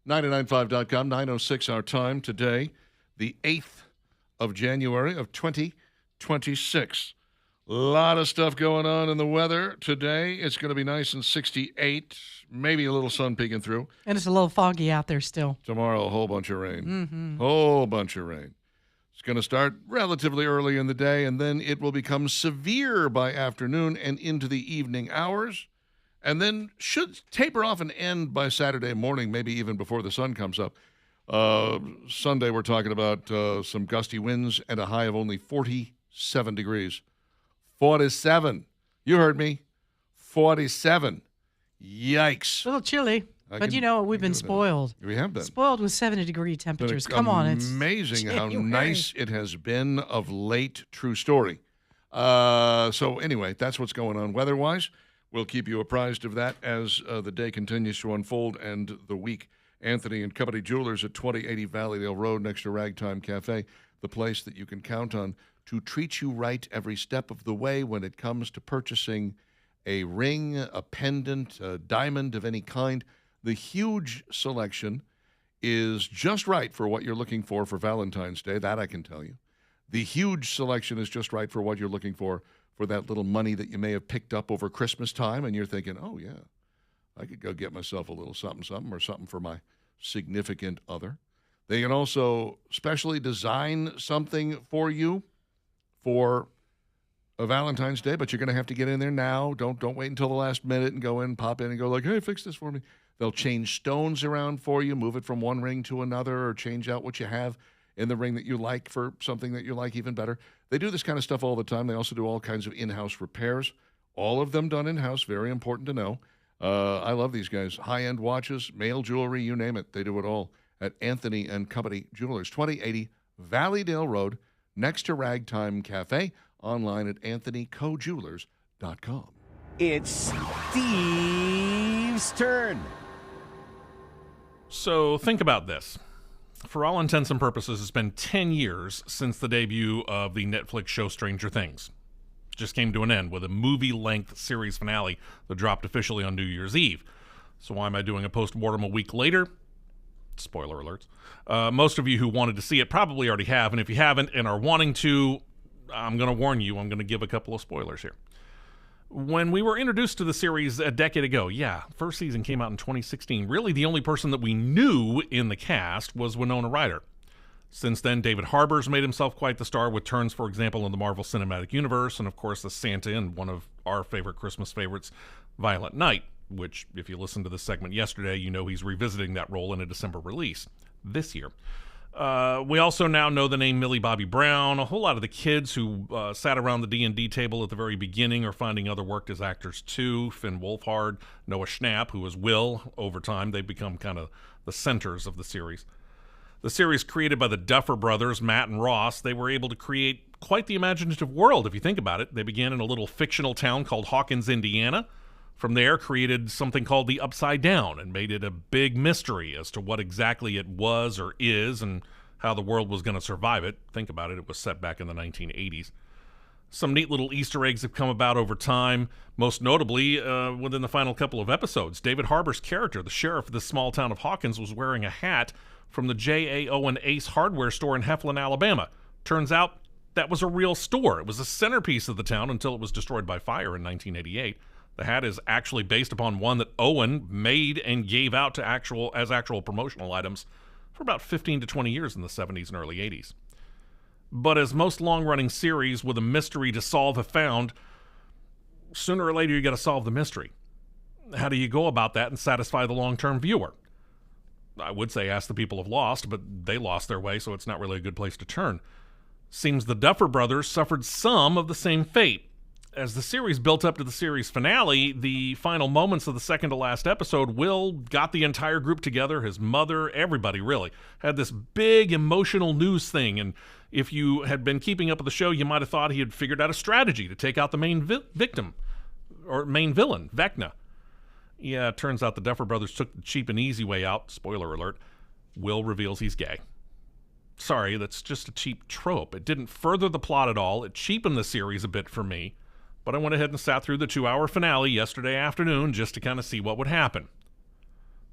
995.com, 9:06 our time today, the 8th of January of 2026. A lot of stuff going on in the weather today. It's going to be nice and 68, maybe a little sun peeking through. And it's a little foggy out there still. Tomorrow, a whole bunch of rain. Whole bunch of rain. It's going to start relatively early in the day, and then it will become severe by afternoon and into the evening hours, and then should taper off and end by Saturday morning, maybe even before the sun comes up. Sunday, we're talking about some gusty winds and a high of only 47 degrees. 47. You heard me. 47. Yikes. A little chilly. But you know, we've been spoiled. We have been. Spoiled with 70-degree temperatures. Come on. It's amazing how nice it has been of late. True story. So anyway, that's what's going on weather-wise. We'll keep you apprised of that as the day continues to unfold and the week. Anthony and Company Jewelers at 2080 Valleydale Road next to Ragtime Cafe, the place that you can count on to treat you right every step of the way when it comes to purchasing a ring, a pendant, a diamond of any kind. The huge selection is just right for what you're looking for Valentine's Day. That I can tell you. The huge selection is just right for what you're looking for that little money that you may have picked up over Christmas time, and you're thinking, oh, yeah, I could go get myself a little something or something for my significant other. They can also specially design something for you for a Valentine's Day, but you're going to have to get in there now. Don't wait until the last minute and go in, pop in and go like, hey, fix this for me. They'll change stones around for you, move it from one ring to another, or change out what you have in the ring that you like for something that you like even better. They do this kind of stuff all the time. They also do all kinds of in-house repairs, all of them done in-house, very important to know. I love these guys. High-end watches, male jewelry, you name it. They do it all at Anthony and Company Jewelers, 2080 Valleydale Road, next to Ragtime Cafe, online at anthonycojewelers.com. It's Steve's turn. So think about this. For all intents and purposes, it's been 10 years since the debut of the Netflix show Stranger Things. It just came to an end with a movie-length series finale that dropped officially on New Year's Eve. So why am I doing a post-mortem a week later? Spoiler alerts. Most of you who wanted to see it probably already have, and if you haven't and are wanting to, I'm going to warn you, I'm going to give a couple of spoilers here. When we were introduced to the series a decade ago, first season came out in 2016, really the only person that we knew in the cast was Winona Ryder. Since then, David Harbour's made himself quite the star with turns, for example, in the Marvel Cinematic Universe, and of course the Santa and one of our favorite Christmas favorites, Violent Night, which, if you listened to this segment yesterday, you know he's revisiting that role in a December release this year. We also now know the name Millie Bobby Brown. A whole lot of the kids who sat around the D&D table at the very beginning are finding other work as actors too. Finn Wolfhard, Noah Schnapp, who was Will. Over time, they've become kind of the centers of the series. The series created by the Duffer Brothers, Matt and Ross, they were able to create quite the imaginative world, if you think about it. They began in a little fictional town called Hawkins, Indiana. From there, created something called the Upside Down and made it a big mystery as to what exactly it was or is and how the world was going to survive it. Think about it, it was set back in the 1980s. Some neat little Easter eggs have come about over time, most notably within the final couple of episodes. David Harbour's character, the sheriff of the small town of Hawkins, was wearing a hat from the J.A. Owen Ace hardware store in Heflin, Alabama. Turns out that was a real store. It was a centerpiece of the town until it was destroyed by fire in 1988. The hat is actually based upon one that Owen made and gave out to as actual promotional items for about 15 to 20 years in the 70s and early 80s. But as most long-running series with a mystery to solve have found, sooner or later you got to solve the mystery. How do you go about that and satisfy the long-term viewer? I would say ask the people of Lost, but they lost their way, so it's not really a good place to turn. Seems the Duffer Brothers suffered some of the same fate. As the series built up to the series finale, the final moments of the second to last episode, Will got the entire group together, his mother, everybody really, had this big emotional news thing, and if you had been keeping up with the show, you might have thought he had figured out a strategy to take out the main victim, or main villain, Vecna. Yeah, it turns out the Duffer Brothers took the cheap and easy way out. Spoiler alert. Will reveals he's gay. Sorry, that's just a cheap trope. It didn't further the plot at all. It cheapened the series a bit for me. But I went ahead and sat through the 2-hour finale yesterday afternoon just to kind of see what would happen.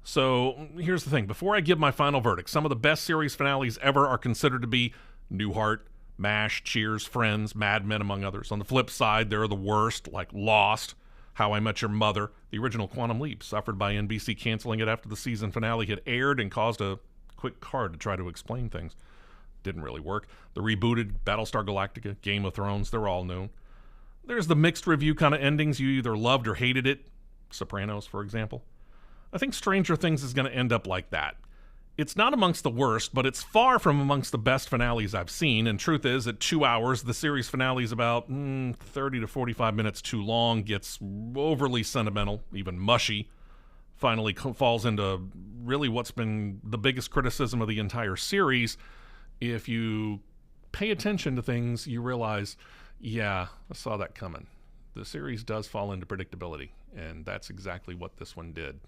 So here's the thing. Before I give my final verdict, some of the best series finales ever are considered to be Newhart, MASH, Cheers, Friends, Mad Men, among others. On the flip side, there are the worst, like Lost, How I Met Your Mother. The original Quantum Leap suffered by NBC canceling it after the season finale had aired and caused a quick card to try to explain things. Didn't really work. The rebooted Battlestar Galactica, Game of Thrones, they're all known. There's the mixed review kind of endings. You either loved or hated it. Sopranos, for example. I think Stranger Things is going to end up like that. It's not amongst the worst, but it's far from amongst the best finales I've seen. And truth is, at 2 hours, the series finale is about 30 to 45 minutes too long, gets overly sentimental, even mushy, finally falls into really what's been the biggest criticism of the entire series. If you pay attention to things, you realize, yeah, I saw that coming. The series does fall into predictability, and that's exactly what this one did.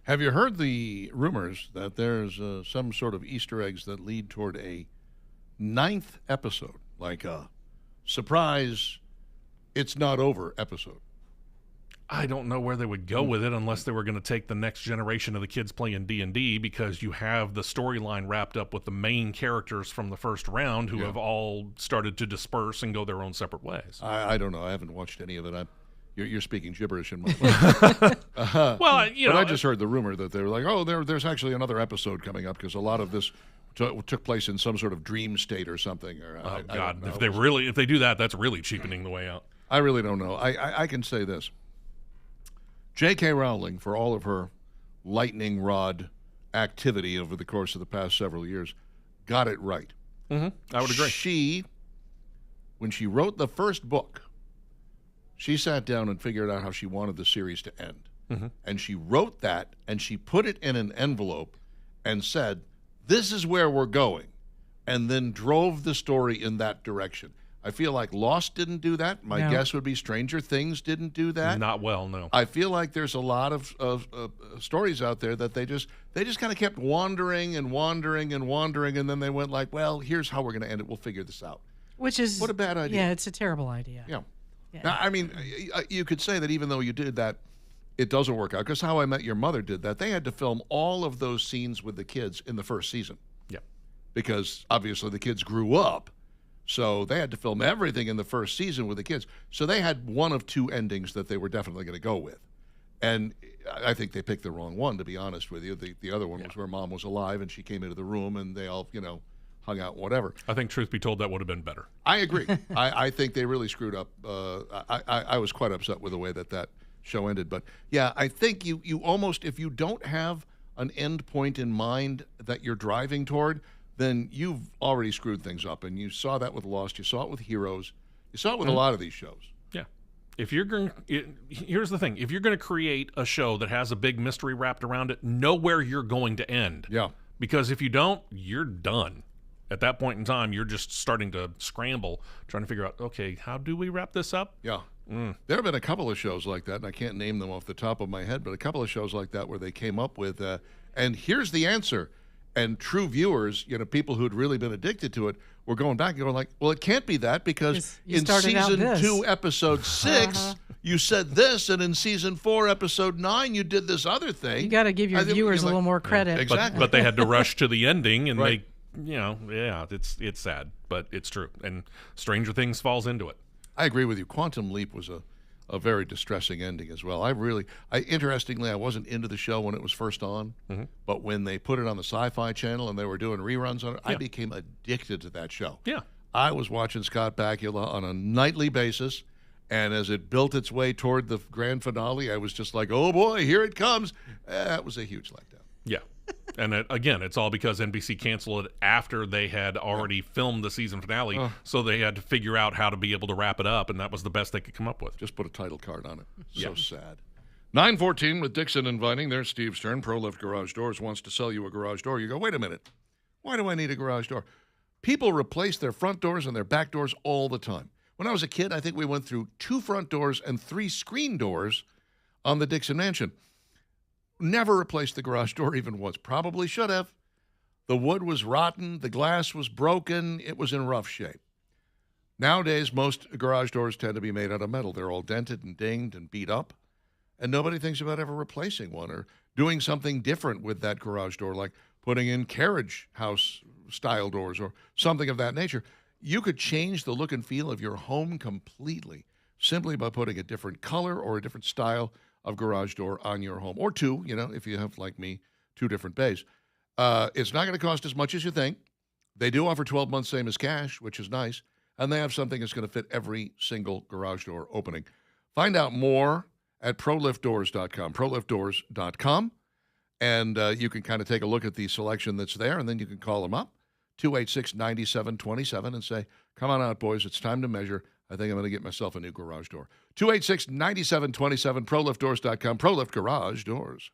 Have you heard the rumors that there's some sort of Easter eggs that lead toward a 9th episode, like a surprise, it's not over episode? I don't know where they would go with it unless they were going to take the next generation of the kids playing D&D, because you have the storyline wrapped up with the main characters from the first round who have all started to disperse and go their own separate ways. I don't know. I haven't watched any of it. You're speaking gibberish in my mind. Well, you know, but I just heard the rumor that they were like, oh, there's actually another episode coming up, because a lot of this took place in some sort of dream state or something. Or oh I God, don't know. if they do that, that's really cheapening the way out. I really don't know. I can say this. J.K. Rowling, for all of her lightning rod activity over the course of the past several years, got it right. I would agree. She, when she wrote the first book, she sat down and figured out how she wanted the series to end. And she wrote that, and she put it in an envelope and said, this is where we're going, and then drove the story in that direction. I feel like Lost didn't do that. My guess would be Stranger Things didn't do that. Not well, no. I feel like there's a lot of stories out there that they just kind of kept wandering and wandering and wandering, and then they went like, well, here's how we're going to end it. We'll figure this out. Which is What a bad idea. Yeah, it's a terrible idea. Yeah. Yeah. Now, I mean, you could say that even though you did that, it doesn't work out, because How I Met Your Mother did that. They had to film all of those scenes with the kids in the first season. Yeah. Because obviously the kids grew up. So they had to film everything in the first season with the kids. So they had one of two endings that they were definitely going to go with. And I think they picked the wrong one, to be honest with you. The other one was where Mom was alive and she came into the room and they all, hung out, whatever. I think, truth be told, that would have been better. I agree. I think they really screwed up. I was quite upset with the way that show ended. But, yeah, I think you almost, if you don't have an end point in mind that you're driving toward, then you've already screwed things up. And you saw that with Lost. You saw it with Heroes. You saw it with a lot of these shows. Yeah. If you're going, here's the thing: if you're going to create a show that has a big mystery wrapped around it, know where you're going to end. Yeah. Because if you don't, you're done. At that point in time, you're just starting to scramble, trying to figure out, okay, how do we wrap this up? Yeah. There have been a couple of shows like that, and I can't name them off the top of my head, but a couple of shows like that where they came up with, and here's the answer. And true viewers, people who'd really been addicted to it, were going back and going like, well, it can't be that, because You in started out season this. 2, episode 6, you said this, and in season 4, episode 9, you did this other thing. You got to give your I think viewers a you're little like- more credit. Exactly. But they had to rush to the ending, and Right. it's sad, but it's true. And Stranger Things falls into it. I agree with you. Quantum Leap was a very distressing ending as well. Interestingly, I wasn't into the show when it was first on, but when they put it on the Sci-Fi Channel and they were doing reruns on it, I became addicted to that show. Yeah. I was watching Scott Bakula on a nightly basis, and as it built its way toward the grand finale, I was just like, oh boy, here it comes. That was a huge letdown. Yeah. And again, it's all because NBC canceled it after they had already filmed the season finale, so they had to figure out how to be able to wrap it up, and that was the best they could come up with. Just put a title card on it. So sad. 9:14 with Dixon Inviting. There's Steve Stern. ProLift Garage Doors wants to sell you a garage door. You go, wait a minute. Why do I need a garage door? People replace their front doors and their back doors all the time. When I was a kid, I think we went through 2 front doors and 3 screen doors on the Dixon Mansion. Never replaced the garage door even once. Probably should have. The wood was rotten. The glass was broken. It was in rough shape. Nowadays, most garage doors tend to be made out of metal. They're all dented and dinged and beat up, and nobody thinks about ever replacing one or doing something different with that garage door, like putting in carriage house style doors or something of that nature. You could change the look and feel of your home completely simply by putting a different color or a different style of garage door on your home, or two, if you have, like me, two different bays. It's not going to cost as much as you think. They do offer 12 months same as cash, which is nice, and they have something that's going to fit every single garage door opening. Find out more at proliftdoors.com, proliftdoors.com, and you can kind of take a look at the selection that's there, and then you can call them up, 286-9727, and say, come on out, boys, it's time to measure. I think I'm going to get myself a new garage door. 286-9727, proliftdoors.com, ProLift Garage Doors.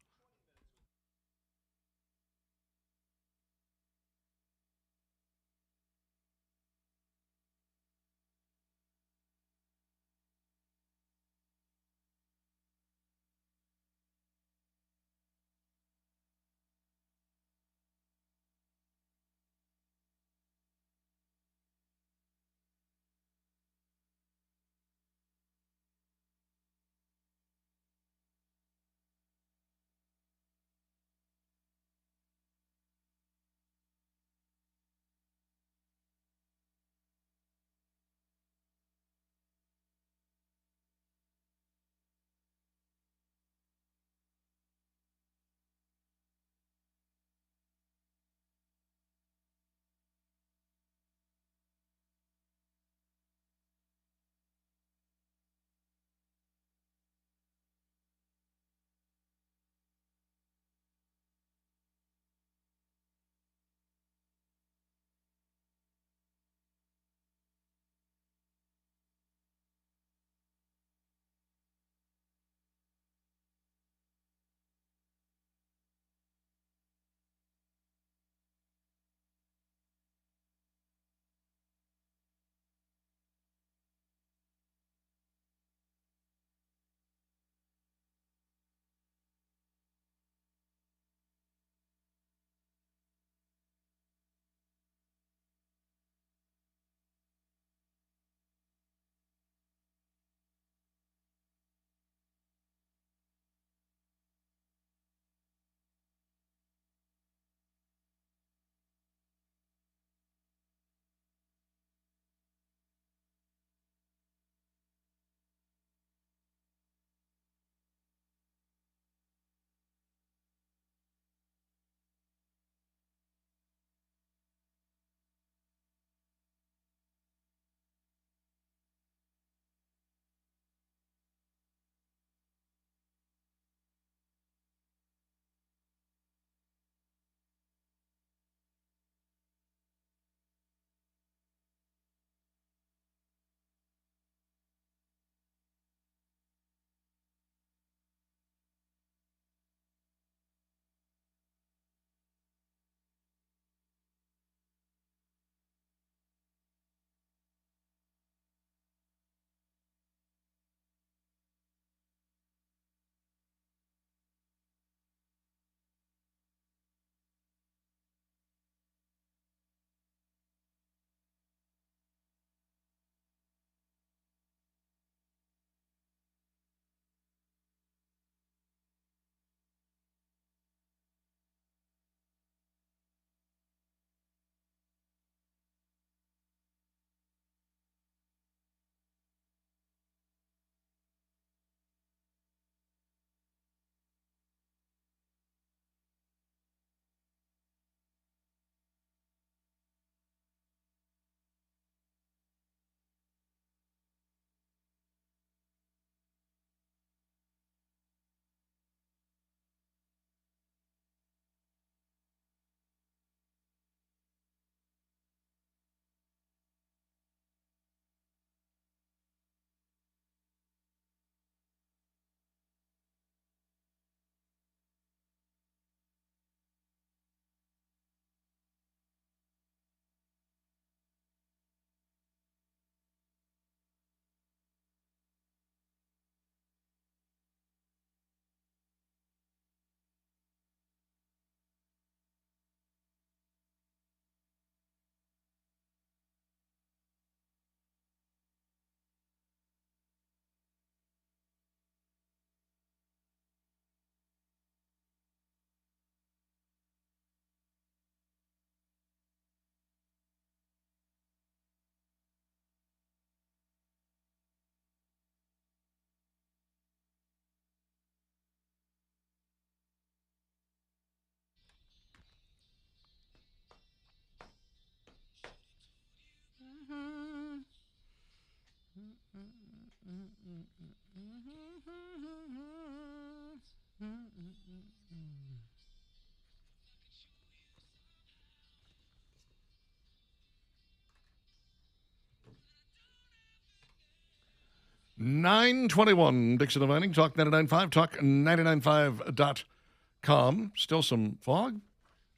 9:21, Dixon and Vining, Talk 99.5, talk995.com. Still some fog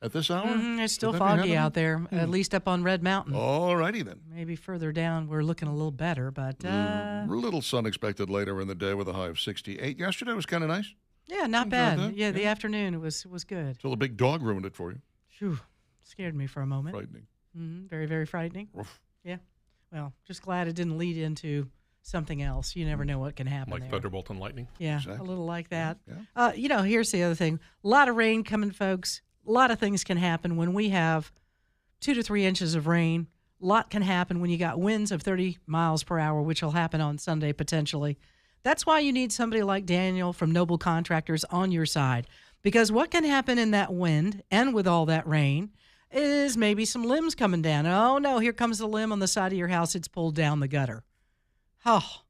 at this hour? It's still Would that be foggy happening? out there, at least up on Red Mountain. All righty then. Maybe further down, we're looking a little better, but A little sun expected later in the day with a high of 68. Yesterday was kind of nice yeah, not Enjoyed bad. that, Yeah, the yeah. afternoon was good. until a big dog ruined it for you. Phew, scared me for a moment. Frightening. Very, very frightening. Oof. Yeah. Well, just glad it didn't lead into something else. You never know what can happen Like there. Thunderbolt and Lightning. Yeah, Exactly. a little like that. Yeah. Here's the other thing. A lot of rain coming, folks. A lot of things can happen when we have 2 to 3 inches of rain. A lot can happen when you got winds of 30 miles per hour, which will happen on Sunday potentially. That's why you need somebody like Daniel from Noble Contractors on your side. Because what can happen in that wind and with all that rain is maybe some limbs coming down. Oh, no, here comes the limb on the side of your house. It's pulled down the gutter. Oh,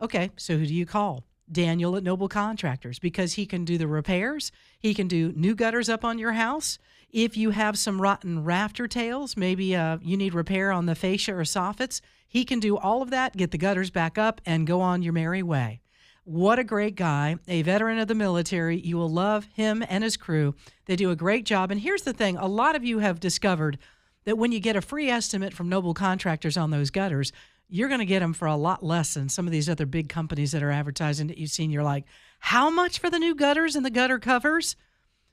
okay. So who do you call? Daniel at Noble Contractors, because he can do the repairs. He can do new gutters up on your house. If you have some rotten rafter tails, maybe you need repair on the fascia or soffits, he can do all of that, get the gutters back up, and go on your merry way. What a great guy, a veteran of the military. You will love him and his crew. They do a great job. And here's the thing. A lot of you have discovered that when you get a free estimate from Noble Contractors on those gutters, you're going to get them for a lot less than some of these other big companies that are advertising that you've seen. You're like, how much for the new gutters and the gutter covers?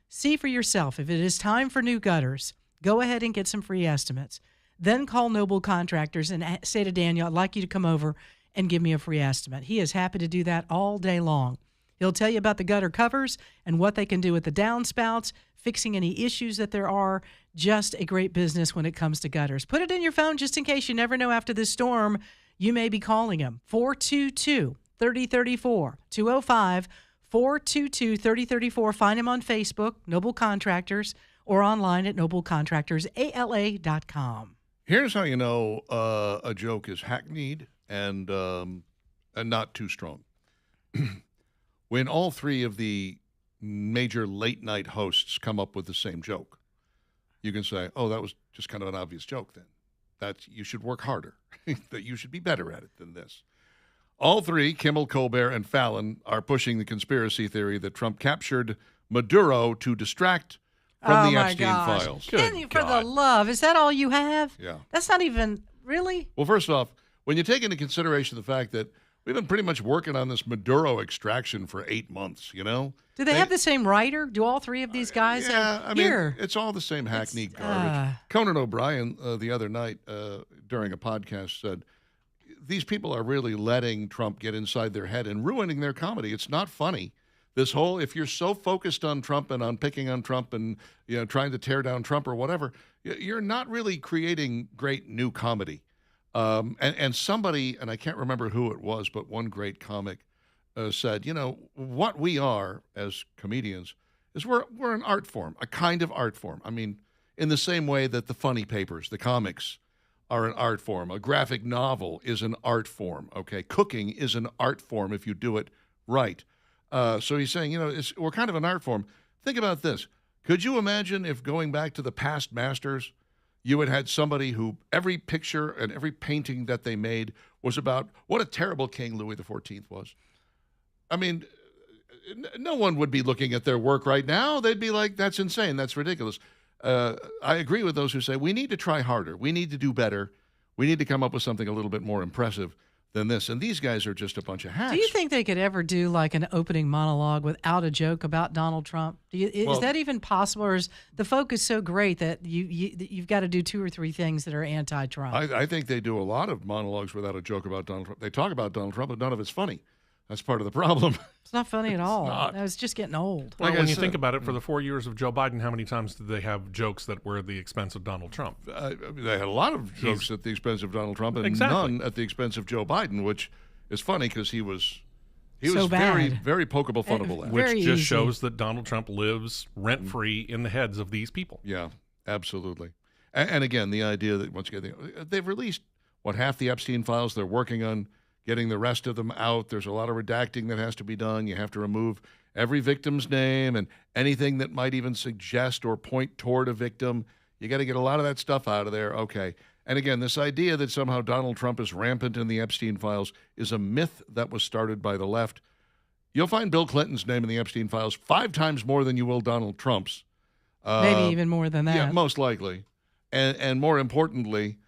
See for yourself. If it is time for new gutters, go ahead and get some free estimates. Then call Noble Contractors and say to Daniel, I'd like you to come over and give me a free estimate. He is happy to do that all day long. He'll tell you about the gutter covers and what they can do with the downspouts, fixing any issues that there are. Just a great business when it comes to gutters. Put it in your phone just in case. You never know after this storm, you may be calling him. 422-3034, 205-422-3034. Find him on Facebook, Noble Contractors, or online at noblecontractorsala.com. Here's how you know a joke is hackneyed and not too strong. When all three of the major late night hosts come up with the same joke, you can say, "Oh, that was just kind of an obvious joke." Then that you should work harder. That you should be better at it than this. All three, Kimmel, Colbert, and Fallon, are pushing the conspiracy theory that Trump captured Maduro to distract from the Epstein files. Kenny, for the love, is that all you have? Yeah. That's not even really. Well, first off, when you take into consideration the fact that we've been pretty much working on this Maduro extraction for 8 months, you know? Do they have the same writer? Do all three of these guys? Yeah, have, I mean, here. it's all the same hackneyed garbage. Conan O'Brien the other night during a podcast said, these people are really letting Trump get inside their head and ruining their comedy. It's not funny. This whole, if you're so focused on Trump and on picking on Trump and trying to tear down Trump or whatever, you're not really creating great new comedy. And somebody, and I can't remember who it was, but one great comic said, what we are as comedians is we're an art form, a kind of art form. I mean, in the same way that the funny papers, the comics, are an art form. A graphic novel is an art form, okay? Cooking is an art form if you do it right. So he's saying, we're kind of an art form. Think about this. Could you imagine if going back to the past masters, you had somebody who every picture and every painting that they made was about what a terrible king Louis XIV was? I mean, no one would be looking at their work right now. They'd be like, that's insane. That's ridiculous. I agree with those who say we need to try harder. We need to do better. We need to come up with something a little bit more impressive than this. And these guys are just a bunch of hacks. Do you think they could ever do like an opening monologue without a joke about Donald Trump? Is that even possible, or is the focus so great that you've got to do 2 or 3 things that are anti-Trump? I think they do a lot of monologues without a joke about Donald Trump. They talk about Donald Trump, but none of it's funny. That's part of the problem. It's not funny at all. not. I was just getting old. Well, Like when I you said- think about it, for the 4 years of Joe Biden, how many times did they have jokes that were at the expense of Donald Trump? They had a lot of jokes at the expense of Donald Trump and Exactly. none at the expense of Joe Biden, which is funny because he was So very, bad. very pokeable, funnable. Very at. Which just easy. shows that Donald Trump lives rent-free in the heads of these people. Yeah, absolutely. And again, the idea that once again, they've released, half the Epstein files. They're working on getting the rest of them out. There's a lot of redacting that has to be done. You have to remove every victim's name and anything that might even suggest or point toward a victim. You got to get a lot of that stuff out of there. Okay. And again, this idea that somehow Donald Trump is rampant in the Epstein files is a myth that was started by the left. You'll find Bill Clinton's name in the Epstein files 5 times more than you will Donald Trump's. Maybe even more than that. Yeah, most likely. And more importantly,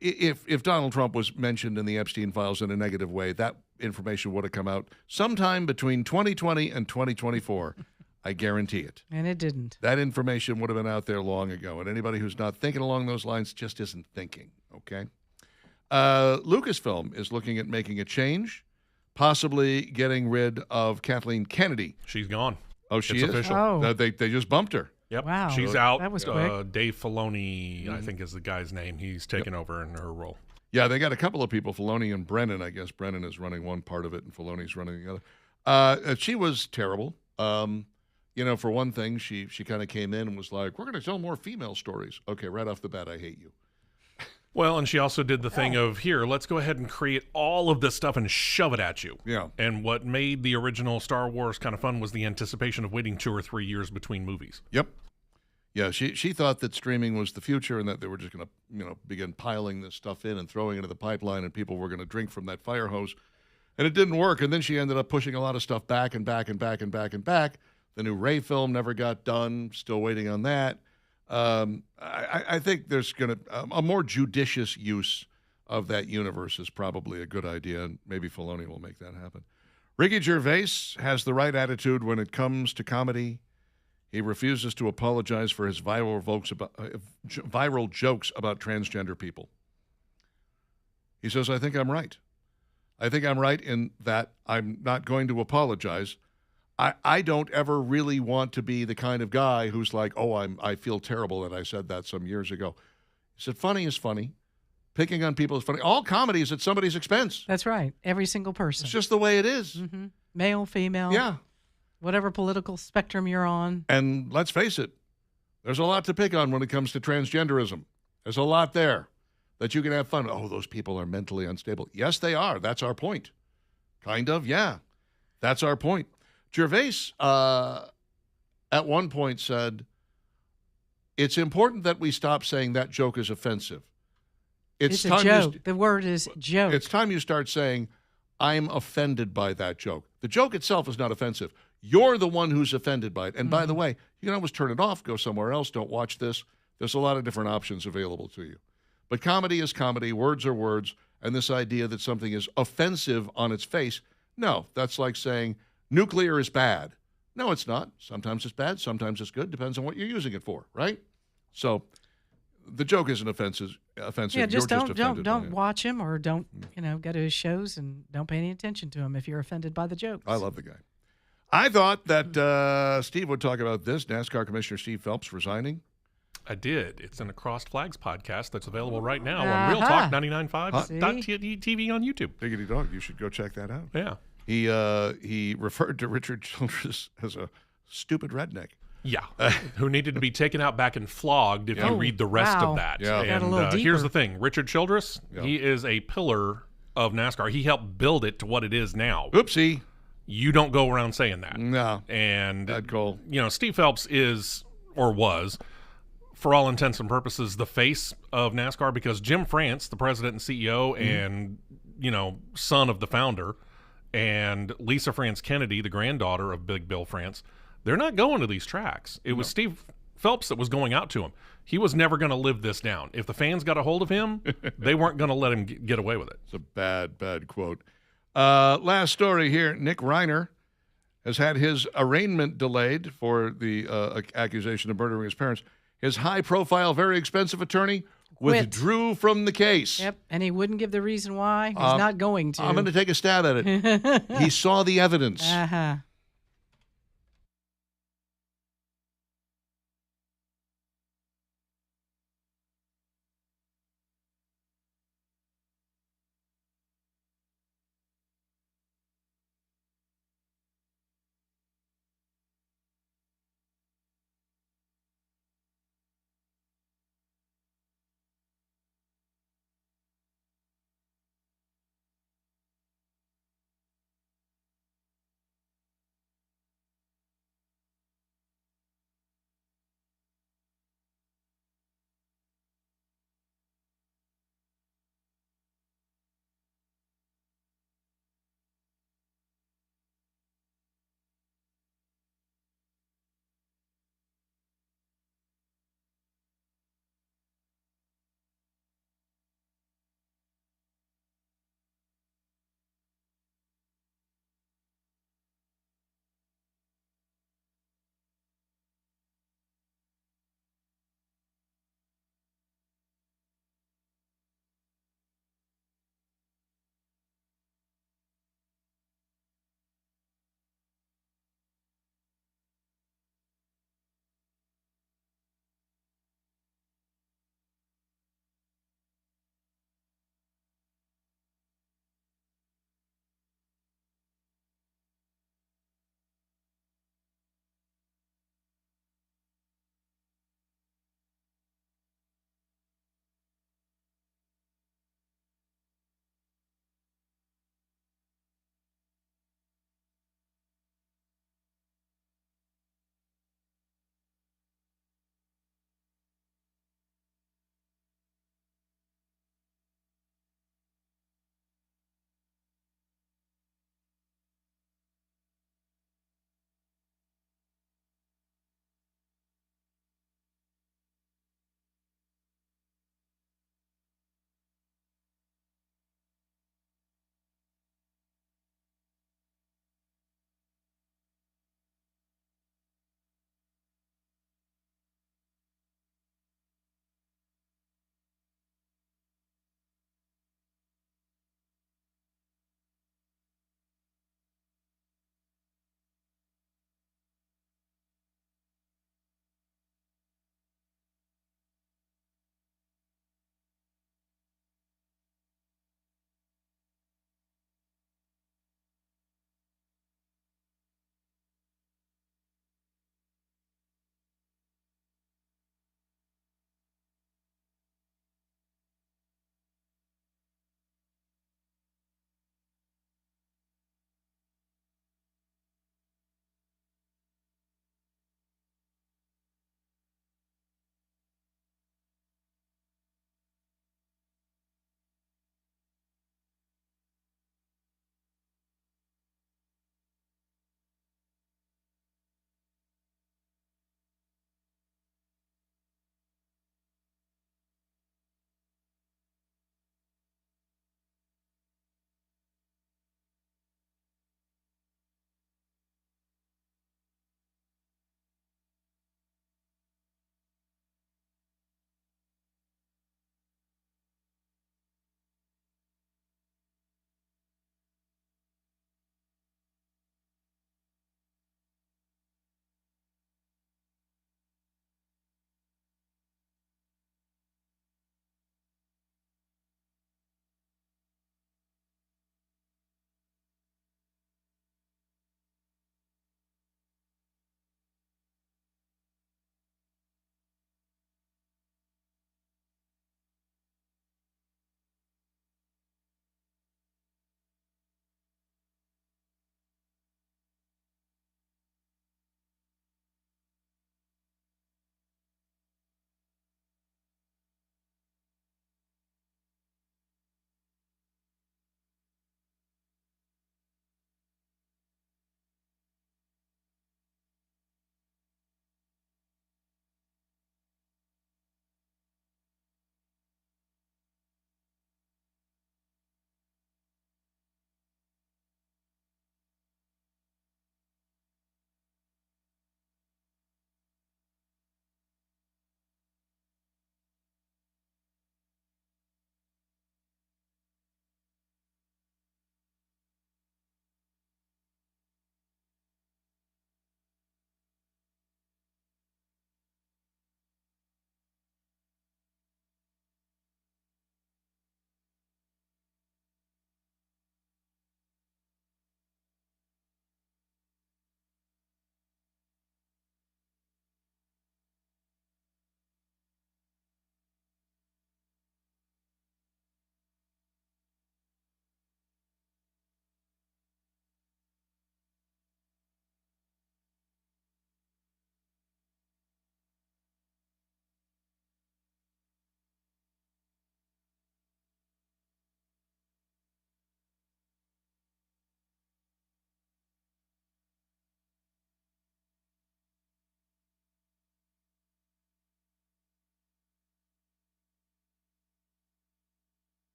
if Donald Trump was mentioned in the Epstein files in a negative way, that information would have come out sometime between 2020 and 2024. I guarantee it. And it didn't. That information would have been out there long ago. And anybody who's not thinking along those lines just isn't thinking, okay? Lucasfilm is looking at making a change, possibly getting rid of Kathleen Kennedy. She's gone. Oh, she It's is? official. Oh. They just bumped her. Yep. Wow. She's out. That was quick. Dave Filoni, I think is the guy's name. He's taken over in her role. Yeah, they got a couple of people, Filoni and Brennan. I guess Brennan is running one part of it and Filoni's running the other. She was terrible. For one thing, she kind of came in and was like, we're going to tell more female stories. Okay, right off the bat, I hate you. Well, and she also did the thing of, here, let's go ahead and create all of this stuff and shove it at you. Yeah. And what made the original Star Wars kind of fun was the anticipation of waiting 2 or 3 years between movies. Yep. Yeah, she thought that streaming was the future and that they were just going to, begin piling this stuff in and throwing it into the pipeline and people were going to drink from that fire hose. And it didn't work. And then she ended up pushing a lot of stuff back and back and back and back and back. The new Rey film never got done. Still waiting on that. I think there's going to a more judicious use of that universe is probably a good idea, and maybe Filoni will make that happen. Ricky Gervais has the right attitude when it comes to comedy. He refuses to apologize for his viral jokes about transgender people. He says, I think I'm right. I think I'm right in that I'm not going to apologize. I don't ever really want to be the kind of guy who's like, I feel terrible that I said that some years ago. He said, funny is funny. Picking on people is funny. All comedy is at somebody's expense. That's right. Every single person. It's just the way it is. Mm-hmm. Male, female. Yeah. Whatever political spectrum you're on. And let's face it, there's a lot to pick on when it comes to transgenderism. There's a lot there that you can have fun. Oh, those people are mentally unstable. Yes, they are. That's our point. Kind of, yeah. That's our point. Gervais at one point said, it's important that we stop saying that joke is offensive. It's a joke. The word is joke. It's time you start saying, I'm offended by that joke. The joke itself is not offensive. You're the one who's offended by it. And by the way, you can always turn it off, go somewhere else, don't watch this. There's a lot of different options available to you. But comedy is comedy, words are words, and this idea that something is offensive on its face, no, that's like saying nuclear is bad. No, it's not. Sometimes it's bad, sometimes it's good, depends on what you're using it for, right? So the joke isn't offensive. Yeah, just You're don't watch him or don't, go to his shows and don't pay any attention to him if you're offended by the jokes. I love the guy. I thought that Steve would talk about this. NASCAR Commissioner Steve Phelps resigning. I did. It's in a Crossed Flags podcast that's available right now on Real Talk 99.5 TV on YouTube. Diggity dog, you should go check that out. Yeah. He referred to Richard Childress as a stupid redneck. Yeah, who needed to be taken out back and flogged if you read the rest of that. Yeah. Got a little And here's deeper. the thing. Richard Childress, he is a pillar of NASCAR. He helped build it to what it is now. Oopsie. You don't go around saying that. No. And, Bad call. Steve Phelps is, or was, for all intents and purposes, the face of NASCAR because Jim France, the president and CEO and, son of the founder, and Lisa France Kennedy, the granddaughter of Big Bill France, they're not going to these tracks. It was Steve Phelps that was going out to him. He was never going to live this down. If the fans got a hold of him, they weren't going to let him get away with it. It's a bad, bad quote. Last story here. Nick Reiner has had his arraignment delayed for the accusation of murdering his parents. His high-profile, very expensive attorney withdrew from the case. Yep, and he wouldn't give the reason why. He's not going to. I'm going to take a stab at it. He saw the evidence. Uh-huh.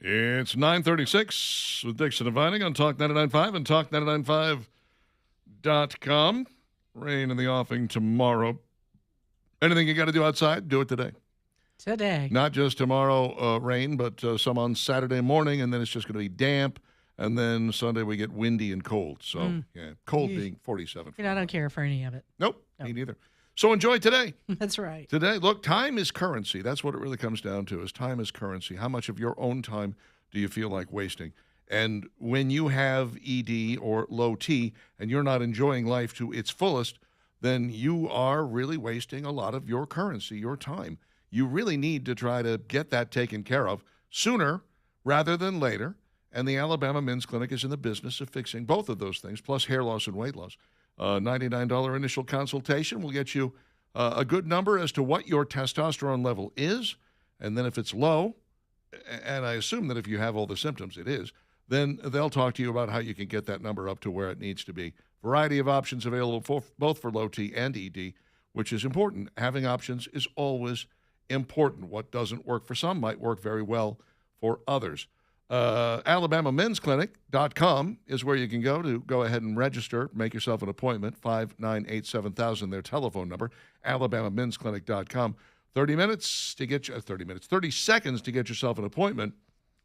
It's 9:36 with Dixon and Vining on Talk 99.5 and Talk995.com. Rain in the offing tomorrow. Anything you got to do outside, do it today. Today. Not just tomorrow rain, but some on Saturday morning, and then it's just going to be damp. And then Sunday we get windy and cold. So, yeah, cold being 47. I don't care for any of it. Nope, me neither. So enjoy today. That's right. Today, look, time is currency. That's what it really comes down to, is time is currency. How much of your own time do you feel like wasting? And when you have ED or low T and you're not enjoying life to its fullest, then you are really wasting a lot of your currency, your time. You really need to try to get that taken care of sooner rather than later. And the Alabama Men's Clinic is in the business of fixing both of those things, plus hair loss and weight loss. $99 initial consultation will get you a good number as to what your testosterone level is. And then if it's low, and I assume that if you have all the symptoms, it is, then they'll talk to you about how you can get that number up to where it needs to be. Variety of options available both for low T and ED, which is important. Having options is always important. What doesn't work for some might work very well for others. AlabamaMen'sClinic.com is where you can go ahead and register, make yourself an appointment, 5987000, their telephone number, AlabamaMen'sClinic.com. 30 seconds to get yourself an appointment,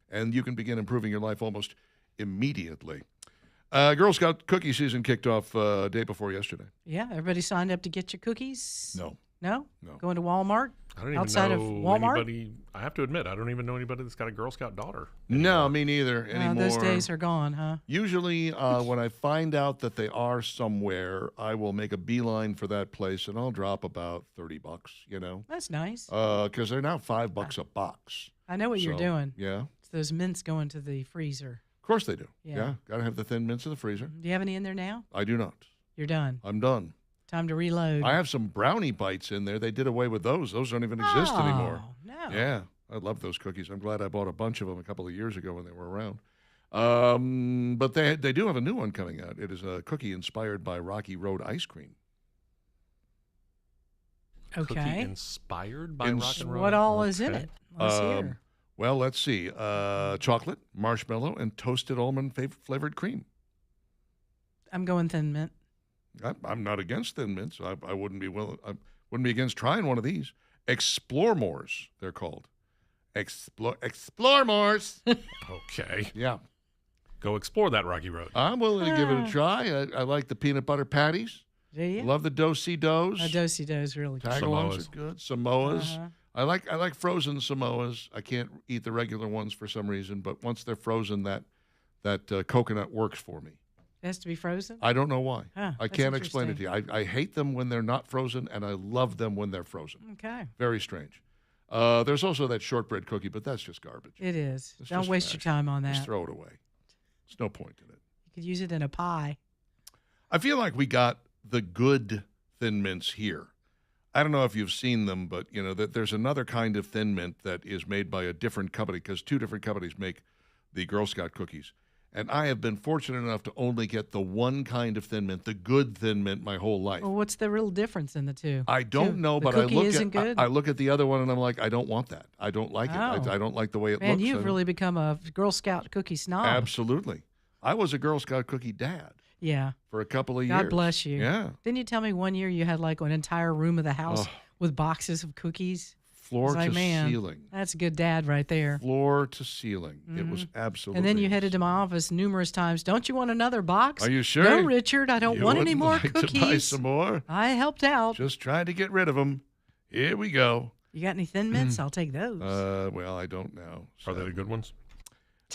and you can begin improving your life almost immediately. Girl Scout cookie season kicked off day before yesterday. Yeah, everybody signed up to get your cookies? No. No? No. Going to Walmart? I don't even Outside know of Walmart? anybody. I have to admit, I don't even know anybody that's got a Girl Scout daughter. No, me neither anymore. Those days are gone, huh? Usually, when I find out that they are somewhere, I will make a beeline for that place, and I'll drop about $30, you know? That's nice. Because they're now $5 a box. I know what you're So, doing. Yeah. It's those mints going to the freezer. Of course they do. Yeah. Got to have the thin mints in the freezer. Do you have any in there now? I do not. You're done. I'm done. Time to reload. I have some brownie bites in there. They did away with those. Those don't even exist anymore. No. Yeah. I love those cookies. I'm glad I bought a bunch of them a couple of years ago when they were around. But they do have a new one coming out. It is a cookie inspired by Rocky Road ice cream. Cookie Okay. inspired by rock and roll. What all is in Okay. it? Let's hear. Well, let's see. Chocolate, marshmallow, and toasted almond flavored cream. I'm going Thin Mint. I'm not against Thin Mints. I wouldn't be against trying one of these. Explore-mores, they're called. Explore-mores. Okay. Yeah. Go explore that rocky road. I'm willing to give it a try. I like the peanut butter patties. Do you? Love the do-si-dos. Do-si-do's really good. Tagalongs Samoas. are good. Samoas. Uh-huh. I like frozen Samoas. I can't eat the regular ones for some reason, but once they're frozen, that coconut works for me. It has to be frozen? I don't know why. Huh, I that's can't explain it to interesting. you. I hate them when they're not frozen, and I love them when they're frozen. Okay. Very strange. There's also that shortbread cookie, but that's just garbage. It is. It's Don't just waste your trash. time on that. Just throw it away. There's no point in it. You could use it in a pie. I feel like we got the good Thin Mints here. I don't know if you've seen them, but you know that there's another kind of Thin Mint that is made by a different company, because two different companies make the Girl Scout cookies. And I have been fortunate enough to only get the one kind of Thin Mint, the good Thin Mint, my whole life. Well, what's the real difference in the two? I don't know, The but I cookie look isn't at good? I look at the other one and I'm like, I don't want that. I don't like it. Oh. I don't like the way it Man, looks. you've really become a Girl Scout cookie snob. Absolutely. I was a Girl Scout cookie dad Yeah. for a couple of years. God bless you. Yeah. Didn't you tell me one year you had like an entire room of the house Oh. with boxes of cookies? Floor It's like, to man, ceiling. That's a good dad right there. Floor to ceiling. It was absolutely. And then you headed to my office numerous times. Don't you want another box? Are you sure? No, Richard. I don't You want any wouldn't more like cookies. To buy some more? I helped out. Just trying to get rid of them. Here we go. You got any Thin Mints? I'll take those. Well, I don't know. Are they the good ones?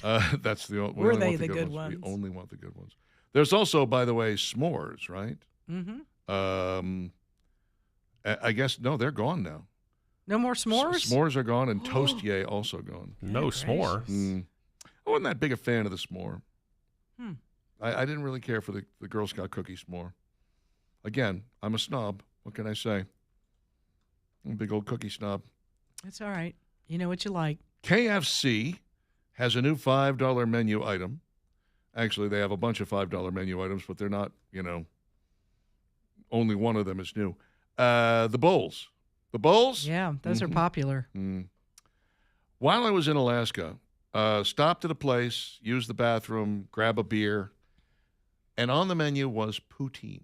That's the only. Were only they want the good ones. ones? We only want the good ones. There's also, by the way, s'mores, right? Mm-hmm. I guess no, they're gone now. No more s'mores? S'mores are gone, and Toastier also gone. No s'more. I wasn't that big a fan of the s'more. Hmm. I didn't really care for the Girl Scout cookie s'more. Again, I'm a snob. What can I say? I'm a big old cookie snob. That's all right. You know what you like. KFC has a new $5 menu item. Actually, they have a bunch of $5 menu items, but they're not, only one of them is new. The bowls. The bowls? Yeah, those are popular. While I was in Alaska, Stopped at a place, used the bathroom, grab a beer, and on the menu was poutine.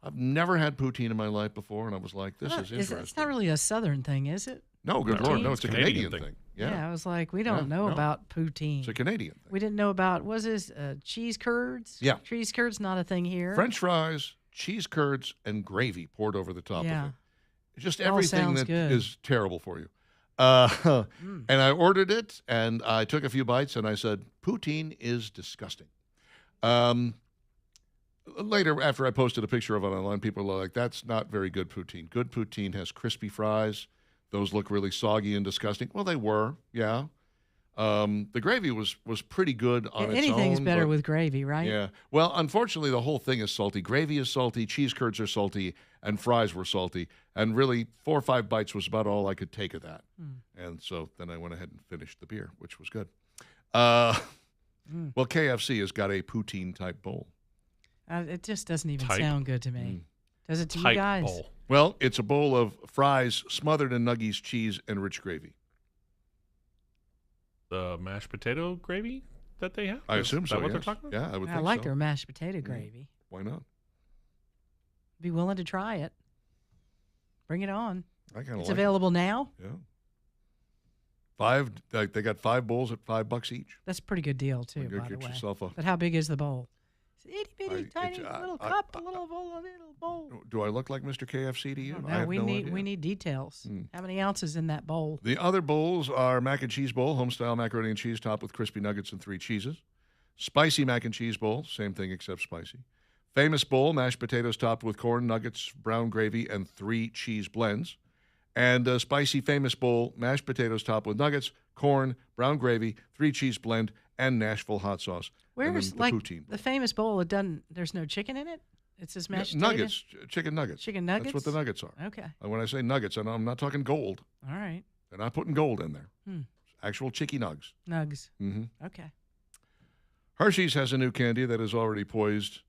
I've never had poutine in my life before, and I was like, this is interesting. It's not really a Southern thing, is it? No, good No, Lord. No, it's it's a Canadian Canadian thing. thing. Yeah. I was like, we don't know no. about poutine. It's a Canadian thing. We didn't know about, was this cheese curds? Yeah. Cheese curds, not a thing here. French fries, cheese curds, and gravy poured over the top Yeah. of it. Just It all everything sounds that good. is terrible for you. And I ordered it, and I took a few bites, and I said, poutine is disgusting. Later, after I posted a picture of it online, people were like, that's not very good poutine. Good poutine has crispy fries. Those look really soggy and disgusting. Well, they were, yeah. The gravy was pretty good on its own. Anything's better but- with gravy, right? Yeah. Well, unfortunately, the whole thing is salty. Gravy is salty, cheese curds are salty, and fries were salty. And really, 4 or 5 bites was about all I could take of that. And so then I went ahead and finished the beer, which was good. Well, KFC has got a poutine-type bowl. It just doesn't even Type. sound good to me. Does it to you Type guys? bowl. Well, it's a bowl of fries smothered in nuggies, cheese, and rich gravy. The mashed potato gravy that they have? I Is assume that so, what they're yes. talking about? Yeah, I would I think like so. their mashed potato gravy. Why not? Be willing to try it. Bring it on. I kind of It's like available now. it. Yeah. They got 5 bowls at $5 each. That's a pretty good deal too, You go by the get way. yourself a. But how big is the bowl? It's itty bitty I- tiny it's, little I- cup, a little bowl. Do I look like Mr. KFC to you? Oh, I no, have we no need idea. we need details. How many ounces in that bowl? The other bowls are mac and cheese bowl, home-style macaroni and cheese topped with crispy nuggets and 3 cheeses. Spicy mac and cheese bowl, same thing except spicy. Famous bowl, mashed potatoes topped with corn, nuggets, brown gravy, and 3 cheese blends. And spicy famous bowl, mashed potatoes topped with nuggets, corn, brown gravy, 3 cheese blend, and Nashville hot sauce. And Where's then the like poutine bowl. the famous bowl? It doesn't. There's no chicken in it. It's just mashed Yeah, potato? nuggets, chicken nuggets. Chicken That's what nuggets? the nuggets are. Okay. And when I say nuggets, I'm not talking gold. All right. They're not putting gold in there. Hmm. Actual chicky nugs. Nugs. Mm-hmm. Okay. Hershey's has a new candy that is already poised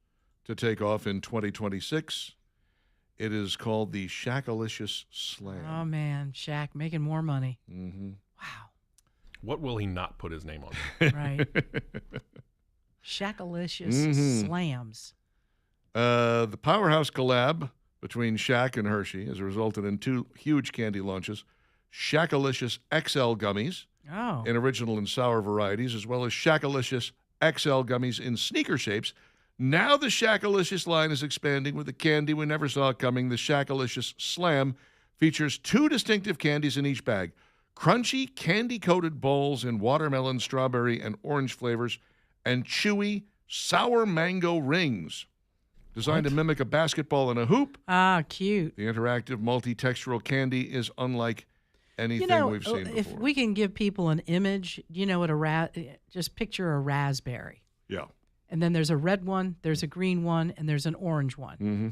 to take off in 2026. It is called the Shackalicious Slam. Oh man, Shaq making more money. Mm-hmm. Wow. What will he not put his name on? Right. Shackalicious Mhm. slams. The powerhouse collab between Shaq and Hershey has resulted in 2 huge candy launches: Shackalicious XL gummies Oh. in original and sour varieties, as well as Shackalicious XL gummies in sneaker shapes. Now the Shackalicious line is expanding with a candy we never saw coming. The Shackalicious Slam features 2 distinctive candies in each bag: crunchy, candy-coated balls in watermelon, strawberry, and orange flavors, and chewy, sour mango rings. Designed to mimic a basketball and a hoop, Ah, cute. the interactive multi-textural candy is unlike anything You know, we've seen if before. we can give people an image, you know what just picture a raspberry. Yeah. And then there's a red one, there's a green one, and there's an orange one. Mm-hmm.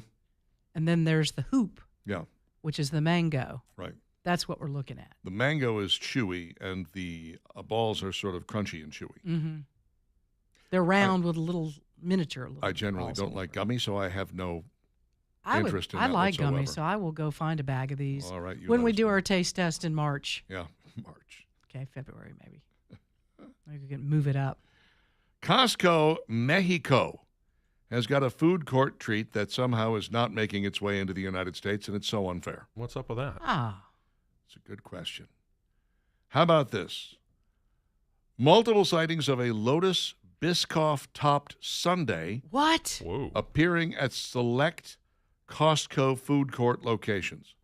And then there's the hoop, Yeah, which is the mango. right. That's what we're looking at. The mango is chewy, and the balls are sort of crunchy and chewy. Mm-hmm. They're round with a little miniature. Little I generally balls don't on like them. gummy, so I have no I interest in I that like gummy, whatsoever. so I will go find a bag of these All right, you when let we us do know. our taste test in March. Yeah, March. Okay, February maybe. We can move it up. Costco Mexico has got a food court treat that somehow is not making its way into the United States, and it's so unfair. What's up with that? Ah, It's a good question. How about this? Multiple sightings of a Lotus Biscoff-topped sundae what? Whoa. appearing at select Costco food court locations.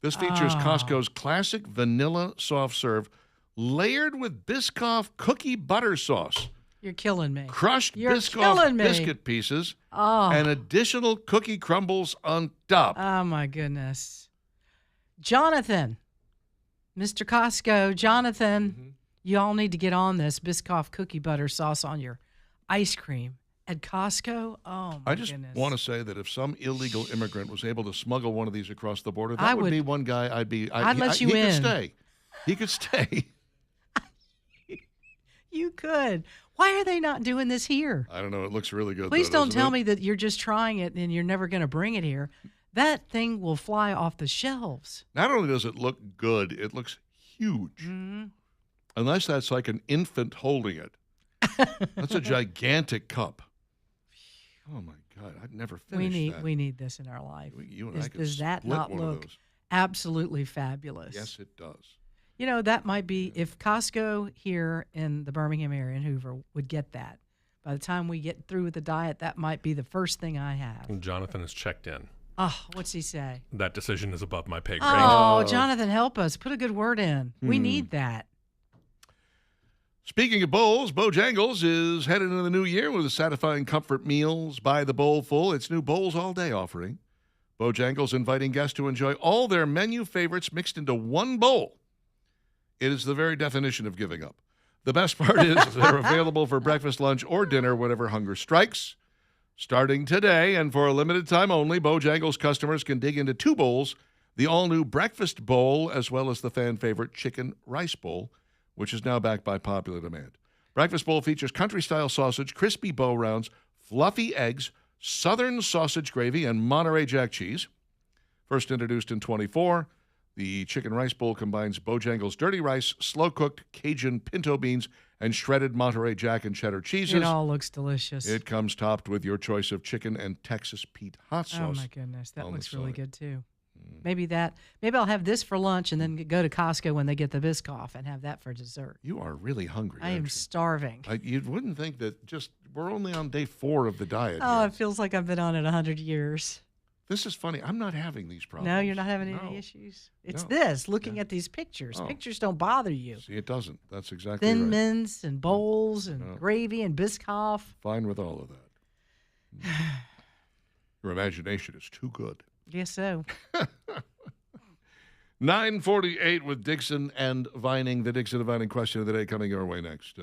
This features Ah. Costco's classic vanilla soft serve layered with Biscoff cookie butter sauce, You're killing me. crushed You're Biscoff killing me. biscuit pieces, Oh, and additional cookie crumbles on top. oh my goodness. Jonathan, Mr. Costco, Jonathan, you all need to get on this Biscoff cookie butter sauce on your ice cream at Costco. Oh my I just goodness. want to say that if some illegal immigrant was able to smuggle one of these across the border, that I would would- be one guy I'd let you he in. could stay. He could stay. You could. Why are they not doing this here? I don't know. It looks really good. Please though, don't doesn't tell it? me that you're just trying it and you're never going to bring it here. That thing will fly off the shelves. Not only does it look good, it looks huge. Mm-hmm. unless that's like an infant holding it. That's a gigantic cup. Oh my God, I'd never finished that. We need this in our life. You and I could Does that split not one of look those. absolutely fabulous? Yes, it does. You know, that might be, if Costco here in the Birmingham area in Hoover would get that, by the time we get through with the diet, that might be the first thing I have. Jonathan has checked in. Oh, what's he say? That decision is above my pay grade. Oh, Jonathan, help us. Put a good word in. We need that. Speaking of bowls, Bojangles is headed into the new year with satisfying comfort meals by the bowl full. Its new Bowls All Day offering. Bojangles inviting guests to enjoy all their menu favorites mixed into one bowl. It is the very definition of giving up. The best part is they're available for breakfast, lunch, or dinner whenever hunger strikes. Starting today and for a limited time only, Bojangles customers can dig into 2 bowls, the all-new breakfast bowl as well as the fan-favorite chicken rice bowl, which is now backed by popular demand. Breakfast bowl features country-style sausage, crispy bow rounds, fluffy eggs, southern sausage gravy, and Monterey Jack cheese. First introduced in 24, the chicken rice bowl combines Bojangles dirty rice, slow-cooked Cajun pinto beans, and shredded Monterey Jack and cheddar cheeses. It all looks delicious. It comes topped with your choice of chicken and Texas Pete hot sauce. Oh, my goodness. That on the looks really side. good, too. Maybe I'll have this for lunch and then go to Costco when they get the Biscoff and have that for dessert. You are really hungry. I am aren't you? starving. You wouldn't think that we're only on day 4 of the diet. Oh, here. it feels like I've been on it 100 years. This is funny. I'm not having these problems. No, you're not having No. any issues. It's No. this, looking at these pictures. Oh. Pictures don't bother you. See, it doesn't. That's exactly Thin right. mints and bowls and No. gravy and Biscoff. Fine with all of that. Your imagination is too good. Guess so. 9:48 with Dixon and Vining. The Dixon and Vining question of the day coming your way next.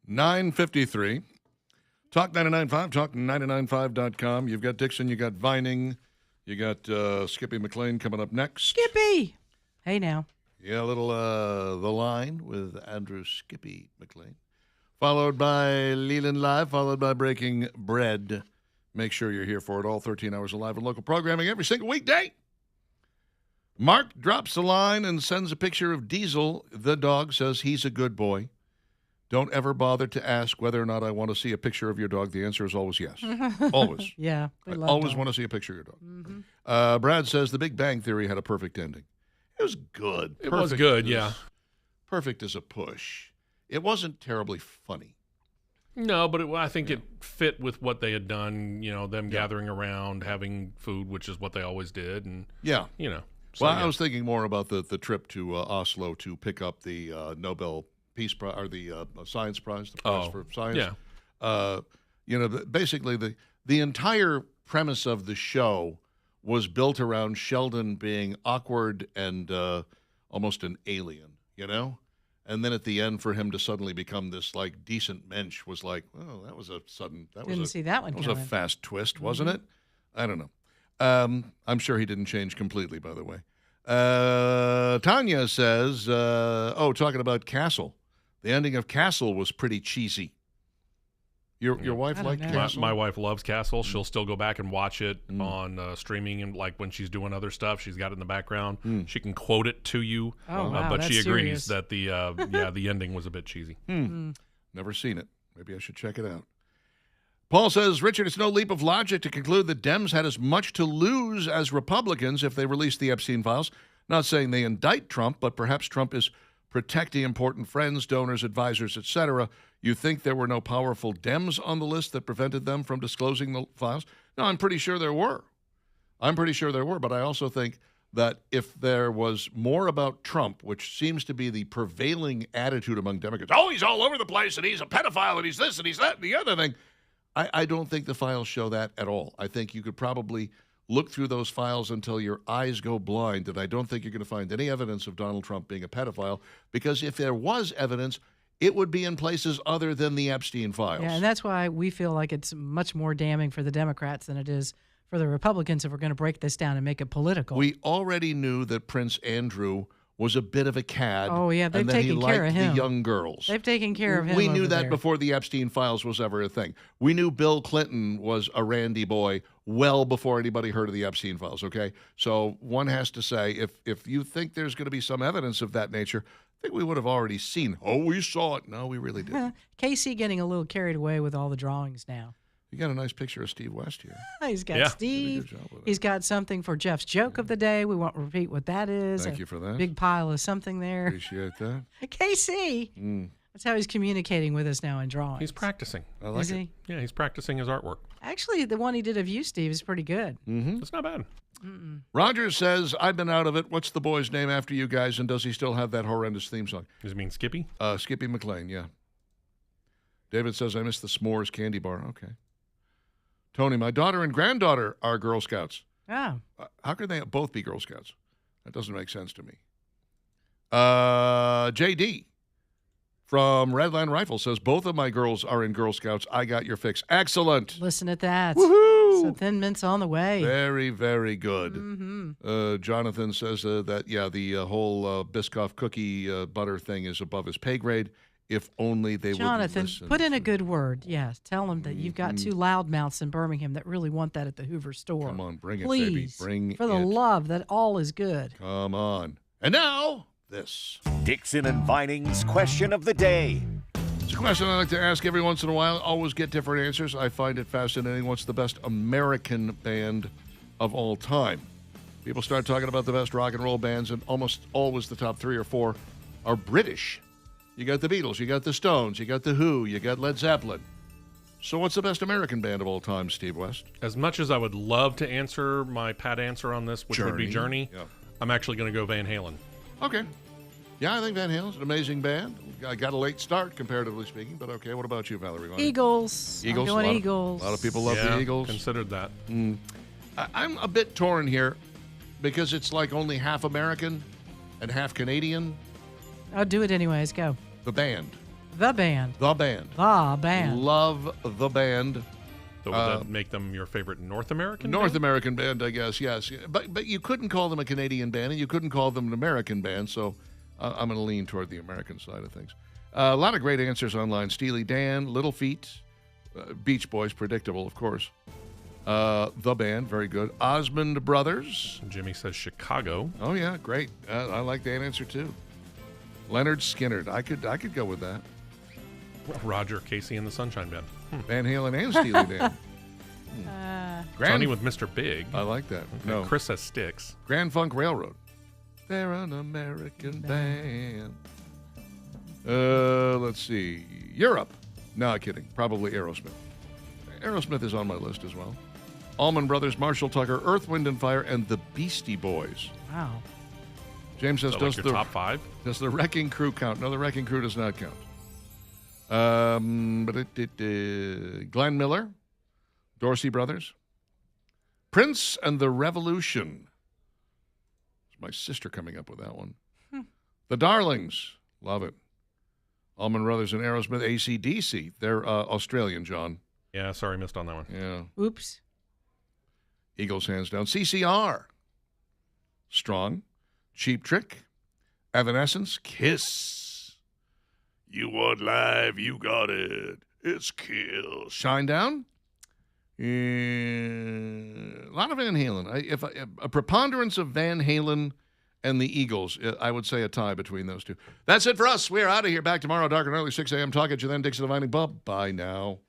9:53. Talk 99.5, talk995.com. You've got Dixon, you got Vining, you got Skippy McLean coming up next. Skippy! Hey now. Yeah, a little The Line with Andrew Skippy McLean. Followed by Leland Live, followed by Breaking Bread. Make sure you're here for it, all 13 hours of live and local programming every single weekday. Mark drops the line and sends a picture of Diesel. The dog says he's a good boy. Don't ever bother to ask whether or not I want to see a picture of your dog. The answer is always yes. Always. Yeah, we I love always dogs. want to see a picture of your dog. Brad says The Big Bang Theory had a perfect ending. It was good. It was Perfect good, is- yeah. Perfect as a push. It wasn't terribly funny. No, but I think it fit with what they had done, them gathering around, having food, which is what they always did. And, Yeah. So, Well, yeah. I was thinking more about the trip to Oslo to pick up the Nobel Peace Prize or the Science Prize, the prize for science. Yeah. Basically the entire premise of the show was built around Sheldon being awkward and almost an alien, And then at the end, for him to suddenly become this like decent mensch was like, oh, that was a sudden. Didn't see that one That was a coming. fast twist, wasn't it? I don't know. I'm sure he didn't change completely, by the way. Tanya says, talking about Castle. The ending of Castle was pretty cheesy. Your wife I don't liked know. Castle? My wife loves Castle. She'll still go back and watch it on streaming, and like when she's doing other stuff, she's got it in the background. She can quote it to you, Oh, wow, but that's she agrees serious. that the the ending was a bit cheesy. Never seen it. Maybe I should check it out. Paul says, Richard, it's no leap of logic to conclude that Dems had as much to lose as Republicans if they released the Epstein files. Not saying they indict Trump, but perhaps Trump is protecting important friends, donors, advisors, etc. You think there were no powerful Dems on the list that prevented them from disclosing the files? No, I'm pretty sure there were. But I also think that if there was more about Trump, which seems to be the prevailing attitude among Democrats, oh, he's all over the place, and he's a pedophile, and he's this, and he's that, and the other thing. I don't think the files show that at all. I think you could probably look through those files until your eyes go blind, and I don't think you're going to find any evidence of Donald Trump being a pedophile, because if there was evidence, it would be in places other than the Epstein files. Yeah, and that's why we feel like it's much more damning for the Democrats than it is for the Republicans if we're going to break this down and make it political. We already knew that Prince Andrew was a bit of a cad. Oh, yeah, they've and that he taken care liked of him. the young girls. They've taken care of him. We knew over that there. before the Epstein files was ever a thing. We knew Bill Clinton was a randy boy well before anybody heard of the Epstein files, okay? So one has to say, if you think there's going to be some evidence of that nature, I think we would have already seen. Oh, we saw it. No, we really didn't. Casey getting a little carried away with all the drawings now. You got a nice picture of Steve West here. He's got Yeah. Steve. Did a good job with He's got something for Jeff's joke of the day. We won't repeat what that is. Thank A you for that. Big pile of something there. Appreciate that. Casey. That's how he's communicating with us now in drawings. He's practicing. I like Is it. he? Yeah, he's practicing his artwork. Actually, the one he did of you, Steve, is pretty good. It's not bad. Rogers says, I've been out of it. What's the boy's name after you guys, and does he still have that horrendous theme song? Does it mean Skippy? Skippy McLean, yeah. David says, I miss the s'mores candy bar. Okay. Tony, my daughter and granddaughter are Girl Scouts. Oh, How could they both be Girl Scouts? That doesn't make sense to me. JD from Redline Rifle says, both of my girls are in Girl Scouts. I got your fix. Excellent. listen at that. Woohoo! So Thin Mint's on the way. Very, very good. Jonathan says that, the whole Biscoff cookie butter thing is above his pay grade. If only they would Jonathan, listen. put in a good word. Yes, tell him that you've got two loudmouths in Birmingham that really want that at the Hoover store. Come on, bring it, Please, baby. Bring for the it. love that all is good. Come on. And now, this. Dixon and Vining's question of the day. It's a question I like to ask every once in a while. Always get different answers. I find it fascinating. What's the best American band of all time? People start talking about the best rock and roll bands, and almost always the top 3 or 4 are British. You got the Beatles, you got the Stones, you got the Who, you got Led Zeppelin. So what's the best American band of all time, Steve West? As much as I would love to answer my pat answer on this, which would be Journey, Yeah. I'm actually going to go Van Halen. Okay. Yeah, I think Van Halen's an amazing band. I got a late start, comparatively speaking, but okay. What about you, Valerie? Eagles. Eagles. I'm going a lot Eagles. A lot of people love yeah, the Eagles. Considered that. I'm a bit torn here because it's like only half American and half Canadian. I'll do it anyways. Go. The band. The band. The Band. The band. Love The Band. So would that make them your favorite North American North band? American band, I guess, yes. But you couldn't call them a Canadian band, and you couldn't call them an American band, so I'm going to lean toward the American side of things. A lot of great answers online. Steely Dan, Little Feat, Beach Boys, predictable, of course. The Band, very good. Osmond Brothers. Jimmy says Chicago. Oh, yeah, great. I like that answer, too. Leonard Skinner. I could go with that. Roger Casey and the Sunshine Band. Van Halen and Steely Dan. Johnny with Mr. Big. I like that. No. Chris says Styx. Grand Funk Railroad. They're an American band. Let's see. Europe. No, kidding. Probably Aerosmith. Aerosmith is on my list as well. Allman Brothers, Marshall Tucker, Earth, Wind and Fire, and the Beastie Boys. Wow. James says, Is that like your top 5? does the Wrecking Crew count? No, the Wrecking Crew does not count. Glenn Miller, Dorsey Brothers, Prince and the Revolution. It's my sister coming up with that one. The Darlings, love it. Allman Brothers and Aerosmith, AC/DC. They're Australian, John. Yeah, sorry, missed on that one. Yeah. Oops. Eagles hands down. CCR, Strong, Cheap Trick, Evanescence, Kiss. You want live, you got it. It's Kill. Shinedown. A lot of Van Halen. If a preponderance of Van Halen and the Eagles, I would say a tie between those two. That's it for us. We're out of here. Back tomorrow, dark and early, 6 a.m. Talk at you then. Dixon Divining. Bye now.